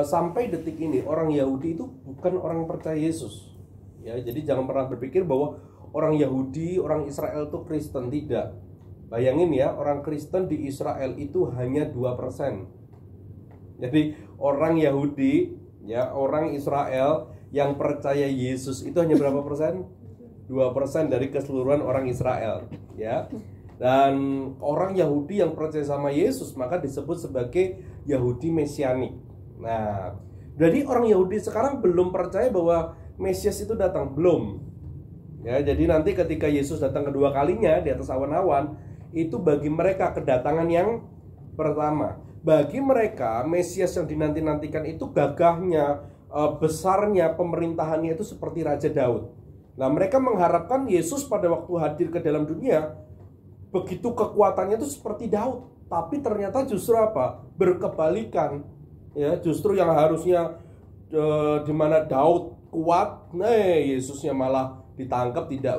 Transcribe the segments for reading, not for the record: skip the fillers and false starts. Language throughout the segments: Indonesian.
sampai detik ini orang Yahudi itu bukan orang percaya Yesus. Ya, jadi jangan pernah berpikir bahwa orang Yahudi, orang Israel itu Kristen, tidak. Bayangin ya, orang Kristen di Israel itu hanya 2%. Jadi orang Yahudi, ya, orang Israel yang percaya Yesus itu hanya berapa persen? 2% dari keseluruhan orang Israel, ya. Dan orang Yahudi yang percaya sama Yesus maka disebut sebagai Yahudi Mesianik. Nah, jadi orang Yahudi sekarang belum percaya bahwa Mesias itu datang, belum. Ya, jadi nanti ketika Yesus datang kedua kalinya di atas awan-awan, itu bagi mereka kedatangan yang pertama. Bagi mereka Mesias yang dinanti-nantikan itu gagahnya, besarnya, pemerintahannya itu seperti Raja Daud. Nah, mereka mengharapkan Yesus pada waktu hadir ke dalam dunia begitu kekuatannya itu seperti Daud, tapi ternyata justru apa? Berkebalikan. Ya, justru yang harusnya di mana Daud kuat, Yesusnya malah ditangkap, tidak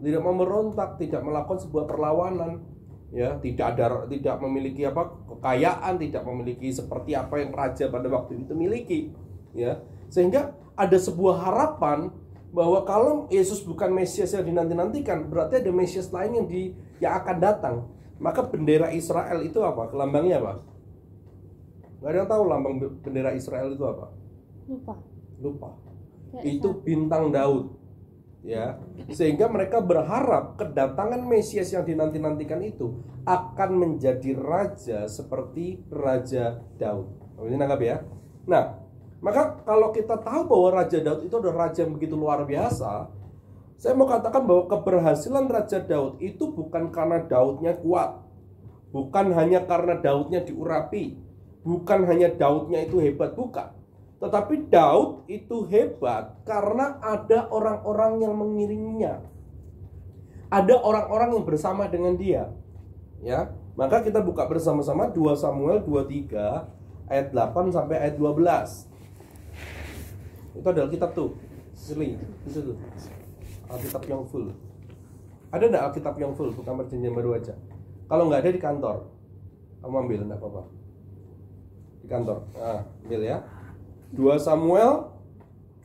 tidak memberontak, tidak melakukan sebuah perlawanan, ya, tidak memiliki kekayaan, tidak memiliki seperti apa yang raja pada waktu itu miliki, ya. Sehingga ada sebuah harapan bahwa kalau Yesus bukan Mesias yang dinanti-nantikan, berarti ada Mesias lain yang akan datang. Maka bendera Israel itu apa? Lambangnya apa? Gak ada yang tahu lambang bendera Israel itu apa? Lupa. Itu bintang Daud, ya. Sehingga mereka berharap kedatangan Mesias yang dinanti-nantikan itu akan menjadi raja seperti Raja Daud. Ini nangkap ya. Nah, maka kalau kita tahu bahwa Raja Daud itu adalah raja yang begitu luar biasa, saya mau katakan bahwa keberhasilan Raja Daud itu bukan karena Daudnya kuat, bukan hanya karena Daudnya diurapi, bukan hanya Daudnya itu hebat, bukan. Tetapi Daud itu hebat karena ada orang-orang yang mengiringinya. Ada orang-orang yang bersama dengan dia. Ya, maka kita buka bersama-sama 2 Samuel 23 ayat 8 sampai ayat 12. Itu adalah kitab tuh. Itu tuh. Alkitab yang full. Ada enggak Alkitab yang full? Bukan Perjanjian Baru aja. Kalau nggak ada di kantor, kamu ambil, enggak apa-apa. Di kantor. Nah, ambil ya. 2 Samuel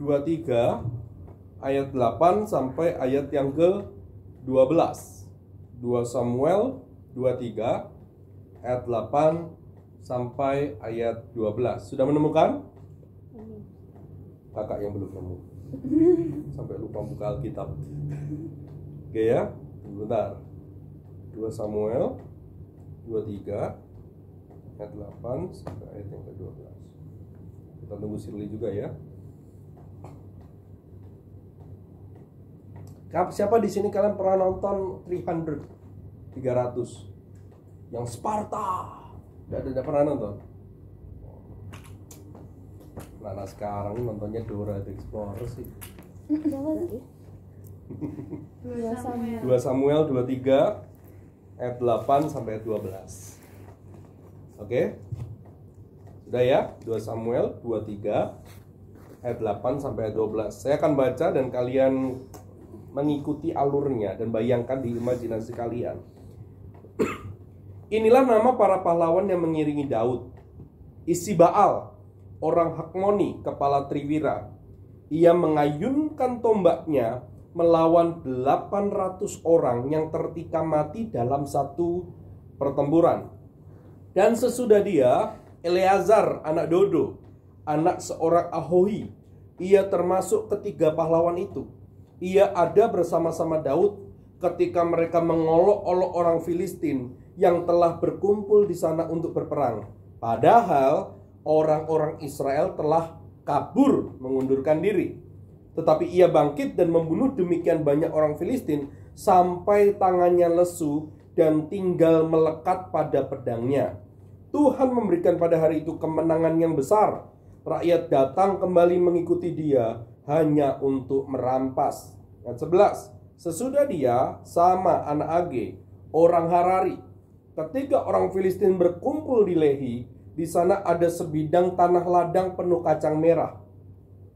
23 ayat 8 sampai ayat yang ke-12. 2 Samuel 23 ayat 8 sampai ayat 12. Sudah menemukan? Kakak yang belum nemu. Sampai lupa buka Alkitab. Oke ya, bentar. 2 Samuel 23 ayat 8 sampai ayat yang ke-12. Kita tunggu Shirley juga ya. Siapa di sini kalian pernah nonton 300 yang Sparta? Tidak pernah nonton? Nah, sekarang nontonnya Dora the Explorer sih. 2 Samuel 23 ayat 8 sampai ayat 12. Oke? Sudah ya? 2 Samuel 23 ayat 8 sampai ayat 12. Saya akan baca dan kalian mengikuti alurnya dan bayangkan di imajinasi kalian. Inilah nama para pahlawan yang mengiringi Daud. Isibaal, orang Hakmoni, kepala Triwira. Ia mengayunkan tombaknya melawan 800 orang yang tertikam mati dalam satu pertempuran. Dan sesudah dia, Eleazar anak Dodo, anak seorang Ahohi. Ia termasuk ketiga pahlawan itu. Ia ada bersama-sama Daud ketika mereka mengolok-olok orang Filistin yang telah berkumpul di sana untuk berperang. Padahal orang-orang Israel telah kabur mengundurkan diri. Tetapi ia bangkit dan membunuh demikian banyak orang Filistin sampai tangannya lesu dan tinggal melekat pada pedangnya. Tuhan memberikan pada hari itu kemenangan yang besar. Rakyat datang kembali mengikuti dia hanya untuk merampas. Ayat 11. Sesudah dia, Sama anak Age, orang Harari. Ketika orang Filistin berkumpul di Lehi, di sana ada sebidang tanah ladang penuh kacang merah.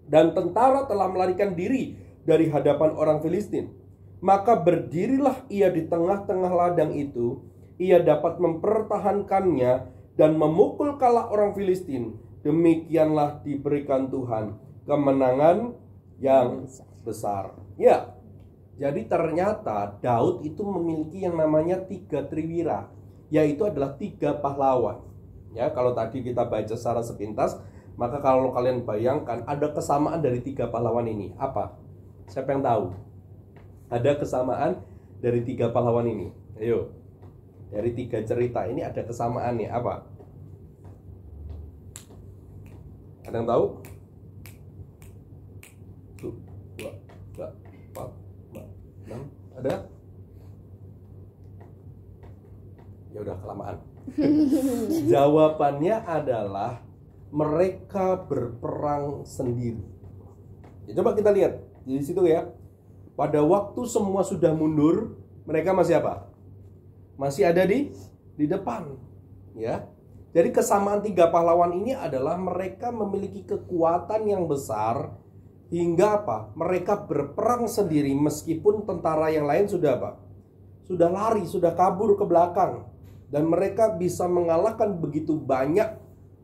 Dan tentara telah melarikan diri dari hadapan orang Filistin. Maka berdirilah ia di tengah-tengah ladang itu. Ia dapat mempertahankannya dan memukul kalah orang Filistin. demikianlah diberikan Tuhan kemenangan yang besar. Ya, jadi ternyata Daud itu memiliki yang namanya 3 triwira, yaitu adalah 3 pahlawan. Ya, kalau tadi kita baca secara sepintas, maka kalau kalian bayangkan ada kesamaan dari 3 pahlawan ini. Apa? Siapa yang tahu? Ada kesamaan dari 3 pahlawan ini. Ayo. Dari 3 cerita ini ada kesamaannya. Apa? Ada yang tahu? 1, 2, 3, 4, 5, 6. Ada? Ya udah kelamaan. Jawabannya adalah mereka berperang sendiri. Ya, coba kita lihat di situ ya. Pada waktu semua sudah mundur, mereka masih apa? Masih ada di depan. Ya. Jadi kesamaan 3 pahlawan ini adalah mereka memiliki kekuatan yang besar hingga apa? Mereka berperang sendiri meskipun tentara yang lain sudah apa? Sudah lari, sudah kabur ke belakang. Dan mereka bisa mengalahkan begitu banyak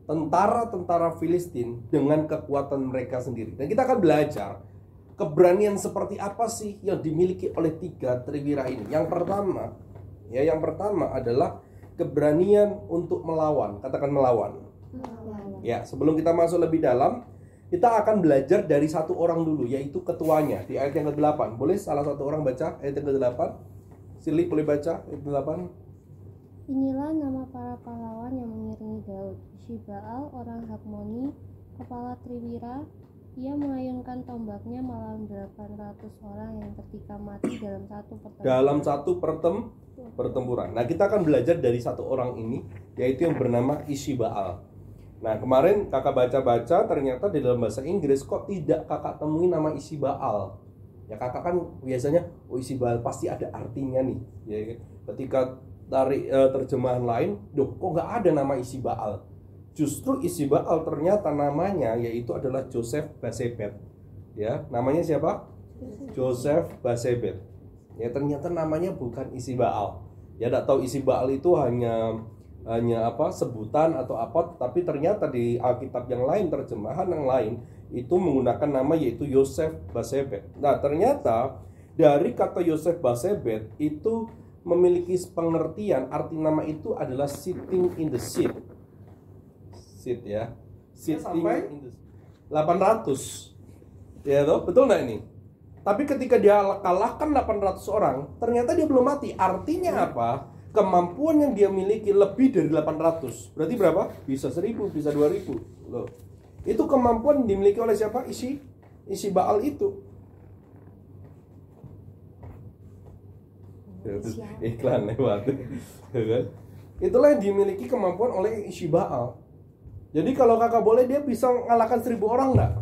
tentara-tentara Filistin dengan kekuatan mereka sendiri. Dan kita akan belajar keberanian seperti apa sih yang dimiliki oleh 3 triwira ini. Yang pertama adalah keberanian untuk melawan. Katakan melawan. Ya, sebelum kita masuk lebih dalam, kita akan belajar dari 1 orang dulu, yaitu ketuanya di ayat yang ke-8. Boleh salah satu orang baca ayat yang ke-8? Silly boleh baca ayat 8? Inilah nama para pahlawan yang mengiringi Daud. Ishibaal, orang Hakmoni, kepala triwira. Ia mengayunkan tombaknya melawan 800 orang yang ketika mati dalam satu pertempuran. Nah, kita akan belajar dari 1 orang ini, yaitu yang bernama Ishibaal. Nah, kemarin kakak baca-baca, ternyata di dalam bahasa Inggris kok tidak kakak temui nama Ishibaal. Ya, kakak kan biasanya, Ishibaal pasti ada artinya nih. Ya, ketika dari terjemahan lain, kok nggak ada nama Ishibaal? Justru Ishibaal ternyata namanya yaitu adalah Joseph Basebet. Ya, namanya siapa? Joseph Basebet. Ya, ternyata namanya bukan Ishibaal. Ya, tidak tahu Ishibaal itu hanya apa sebutan atau apa, tapi ternyata di Alkitab yang lain, terjemahan yang lain itu menggunakan nama yaitu Joseph Basebet. Nah, ternyata dari kata Joseph Basebet itu memiliki pengertian, arti nama itu adalah sitting in the seat. Seat ya. Sitting in the 800. Ya toh, betul nggak ini? Tapi ketika dia kalahkan 800 orang, ternyata dia belum mati. Artinya apa? Kemampuan yang dia miliki lebih dari 800. Berarti berapa? Bisa 1000, bisa 2000. Loh. Itu kemampuan yang dimiliki oleh siapa? Ishibaal itu. Iklan lewat. Itulah yang dimiliki kemampuan oleh Ishibaal. Jadi kalau kakak boleh, dia bisa mengalahkan 1000 orang enggak?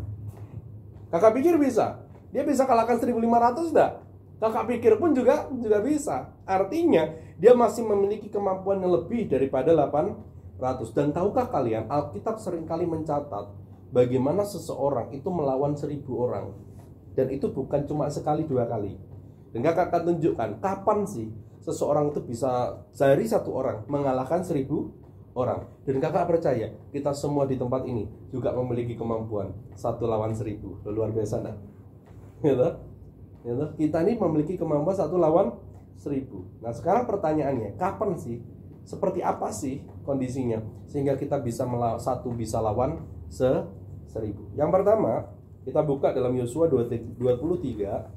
Kakak pikir bisa? Dia bisa kalahkan 1500 enggak? Kakak pikir pun juga bisa. Artinya dia masih memiliki kemampuan yang lebih daripada 800. Dan tahukah kalian, Alkitab seringkali mencatat bagaimana seseorang itu melawan 1000 orang. Dan itu bukan cuma sekali 2 kali. Dan kakak akan tunjukkan kapan sih seseorang itu bisa dari 1 orang mengalahkan 1000 orang. Dan kakak percaya kita semua di tempat ini juga memiliki kemampuan 1 lawan 1000. Luar biasa nah? Gitu? Kita ini memiliki kemampuan 1 lawan 1000. Nah, sekarang pertanyaannya, kapan sih? Seperti apa sih kondisinya sehingga kita bisa bisa lawan 1000? Yang pertama, kita buka dalam Yosua 23.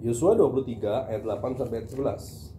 Yosua 23 ayat 8 sampai ayat 11.